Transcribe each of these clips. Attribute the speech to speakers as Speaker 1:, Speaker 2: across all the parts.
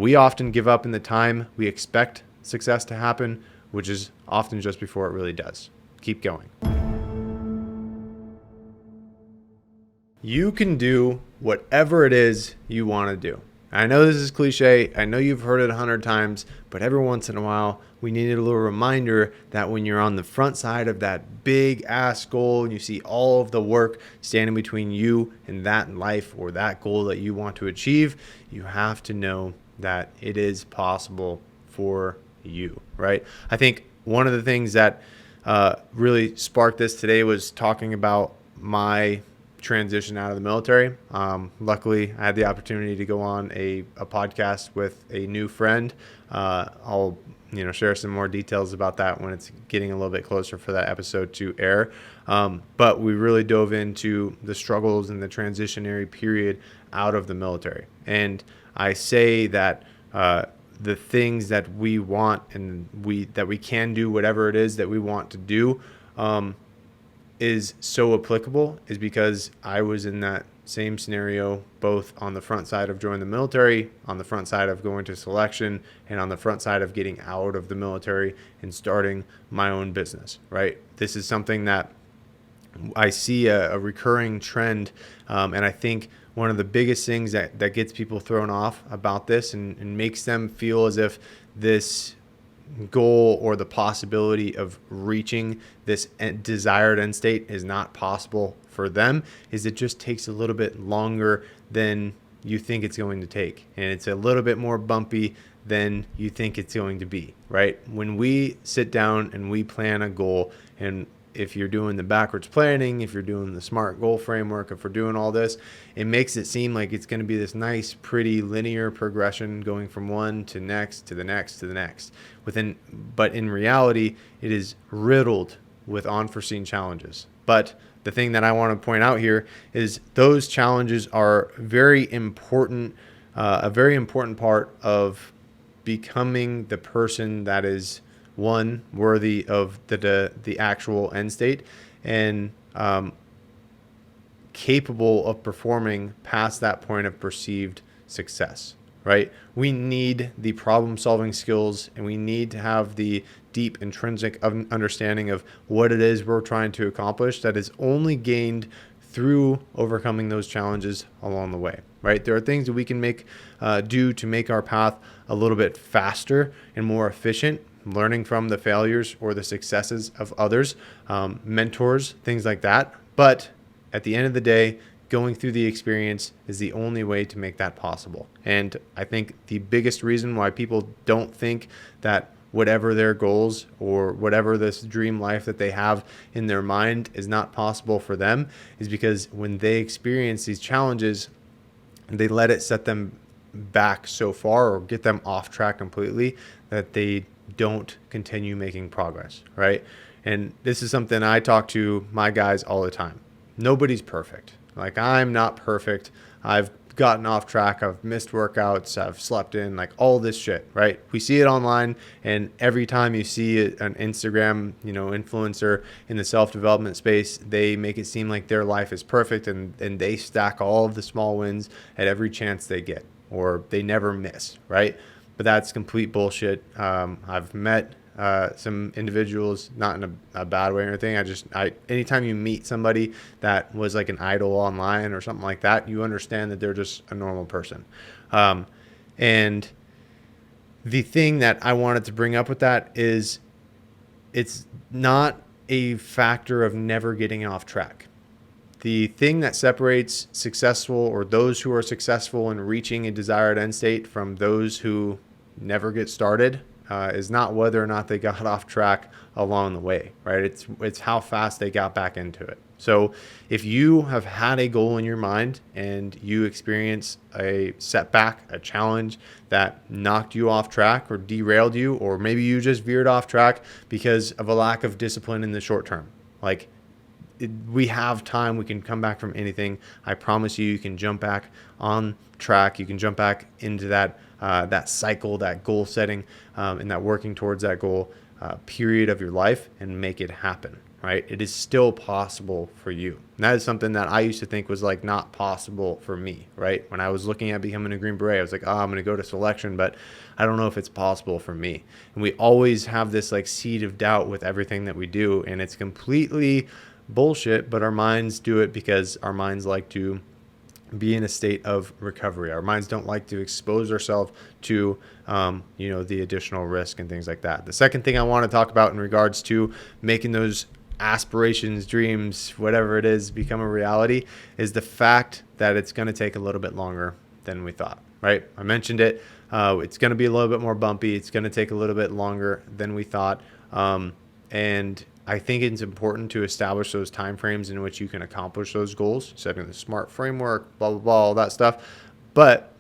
Speaker 1: We often give up in the time we expect success to happen, which is often just before it really does. Keep going. You can do whatever it is you want to do. I know this is cliche. I know you've heard it 100 times, but every once in a while, we need a little reminder that when you're on the front side of that big ass goal and you see all of the work standing between you and that life or that goal that you want to achieve, you have to know that it is possible for you, right? I think one of the things that really sparked this today was talking about my transition out of the military. Luckily, I had the opportunity to go on a podcast with a new friend. I'll share some more details about that when it's getting a little bit closer for that episode to air. But we really dove into the struggles and the transitionary period out of the military. And I say that the things that we want and that we can do whatever it is that we want to do is so applicable is because I was in that same scenario, both on the front side of joining the military, on the front side of going to selection, and on the front side of getting out of the military and starting my own business, right? This is something that I see a recurring trend. And I think one of the biggest things that gets people thrown off about this and makes them feel as if this goal or the possibility of reaching this desired end state is not possible for them is it just takes a little bit longer than you think it's going to take, and it's a little bit more bumpy than you think it's going to be, right? When we sit down and we plan a goal, and if you're doing the backwards planning, if you're doing the SMART goal framework, if we're doing all this, it makes it seem like it's going to be this nice, pretty linear progression going from one to next to the next to the next. But in reality, it is riddled with unforeseen challenges. But the thing that I want to point out here is those challenges are very important, a very important part of becoming the person that is one, worthy of the actual end state, and capable of performing past that point of perceived success, right? We need the problem-solving skills, and we need to have the deep intrinsic understanding of what it is we're trying to accomplish that is only gained through overcoming those challenges along the way, right? There are things that we can do to make our path a little bit faster and more efficient, learning from the failures or the successes of others, mentors, things like that. But at the end of the day, going through the experience is the only way to make that possible. And I think the biggest reason why people don't think that whatever their goals or whatever this dream life that they have in their mind is not possible for them is because when they experience these challenges, they let it set them back so far or get them off track completely that they don't continue making progress, right? And this is something I talk to my guys all the time. Nobody's perfect. Like, I'm not perfect. I've gotten off track. I've missed workouts. I've slept in, like all this shit, right? We see it online, and every time you see an Instagram, influencer in the self-development space, they make it seem like their life is perfect, and they stack all of the small wins at every chance they get, or they never miss, right? But that's complete bullshit. I've met some individuals, not in a bad way or anything. Anytime you meet somebody that was like an idol online or something like that, you understand that they're just a normal person. And the thing that I wanted to bring up with that is it's not a factor of never getting off track. The thing that separates successful or those who are successful in reaching a desired end state from those who never get started is not whether or not they got off track along the way, right? It's how fast they got back into it. So if you have had a goal in your mind and you experience a setback, a challenge that knocked you off track or derailed you, or maybe you just veered off track because of a lack of discipline in the short term, we have time. We can come back from anything. I promise you can jump back on track. You can jump back into that cycle, that goal setting, and that working towards that goal period of your life and make it happen, right? It is still possible for you. And that is something that I used to think was like not possible for me, right? When I was looking at becoming a Green Beret, I was like, oh, I'm going to go to selection, but I don't know if it's possible for me. And we always have this like seed of doubt with everything that we do. And it's completely bullshit, but our minds do it because our minds like to be in a state of recovery. Our minds don't like to expose ourselves to, the additional risk and things like that. The second thing I want to talk about in regards to making those aspirations, dreams, whatever it is, become a reality is the fact that it's going to take a little bit longer than we thought, right? I mentioned it. It's going to be a little bit more bumpy. It's going to take a little bit longer than we thought. And I think it's important to establish those timeframes in which you can accomplish those goals, setting the SMART framework, blah, blah, blah, all that stuff. But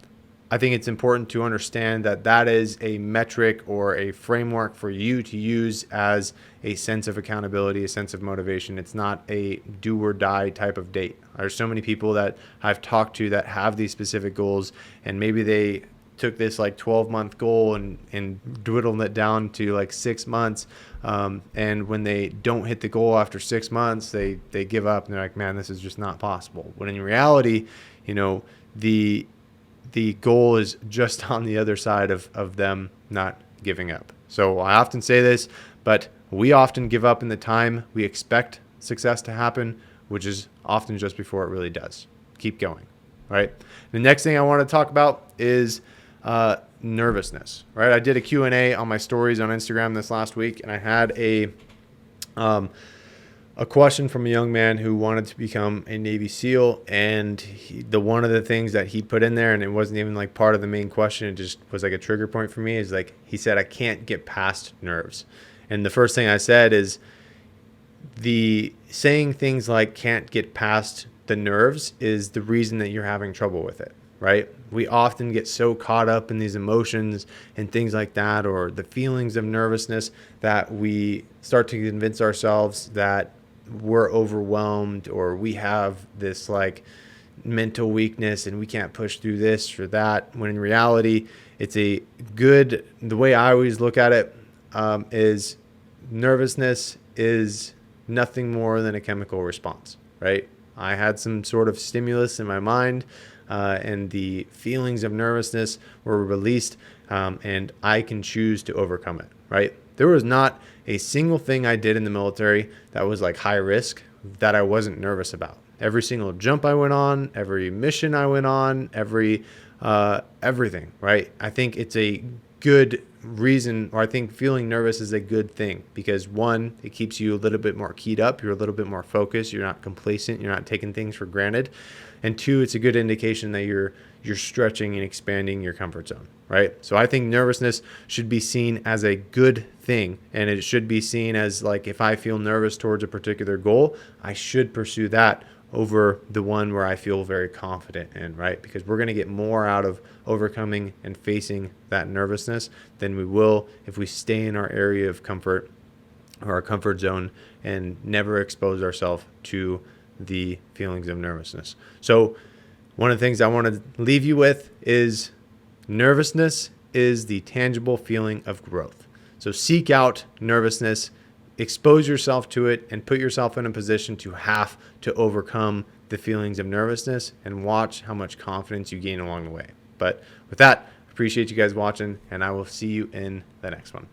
Speaker 1: I think it's important to understand that that is a metric or a framework for you to use as a sense of accountability, a sense of motivation. It's not a do or die type of date. There's so many people that I've talked to that have these specific goals, and maybe they took this like 12-month goal and dwindled it down to like 6 months. And when they don't hit the goal after 6 months, they give up and they're like, man, this is just not possible. When in reality, the goal is just on the other side of them not giving up. So I often say this, but we often give up in the time we expect success to happen, which is often just before it really does. Keep going, right? The next thing I want to talk about is nervousness, right? I did a Q&A on my stories on Instagram this last week, and I had a question from a young man who wanted to become a Navy SEAL, and one of the things that he put in there, and it wasn't even like part of the main question, it just was like a trigger point for me, is like, he said, I can't get past nerves. And the first thing I said is, the saying things like can't get past the nerves is the reason that you're having trouble with it, right? We often get so caught up in these emotions and things like that, or the feelings of nervousness, that we start to convince ourselves that we're overwhelmed, or we have this like mental weakness and we can't push through this or that, when in reality, the way I always look at it is nervousness is nothing more than a chemical response, right? I had some sort of stimulus in my mind, and the feelings of nervousness were released, and I can choose to overcome it, right? There was not a single thing I did in the military that was like high risk that I wasn't nervous about. Every single jump I went on, every mission I went on, everything, right? I think it's a good reason, or I think feeling nervous is a good thing, because one, it keeps you a little bit more keyed up. You're a little bit more focused. You're not complacent. You're not taking things for granted. And two, it's a good indication that you're stretching and expanding your comfort zone, right? So I think nervousness should be seen as a good thing, and it should be seen as like, if I feel nervous towards a particular goal, I should pursue that over the one where I feel very confident in, right? Because we're going to get more out of overcoming and facing that nervousness than we will if we stay in our area of comfort, or our comfort zone, and never expose ourselves to the feelings of nervousness. So one of the things I want to leave you with is nervousness is the tangible feeling of growth. So seek out nervousness, expose yourself to it, and put yourself in a position to have to overcome the feelings of nervousness, and watch how much confidence you gain along the way. But with that, appreciate you guys watching, and I will see you in the next one.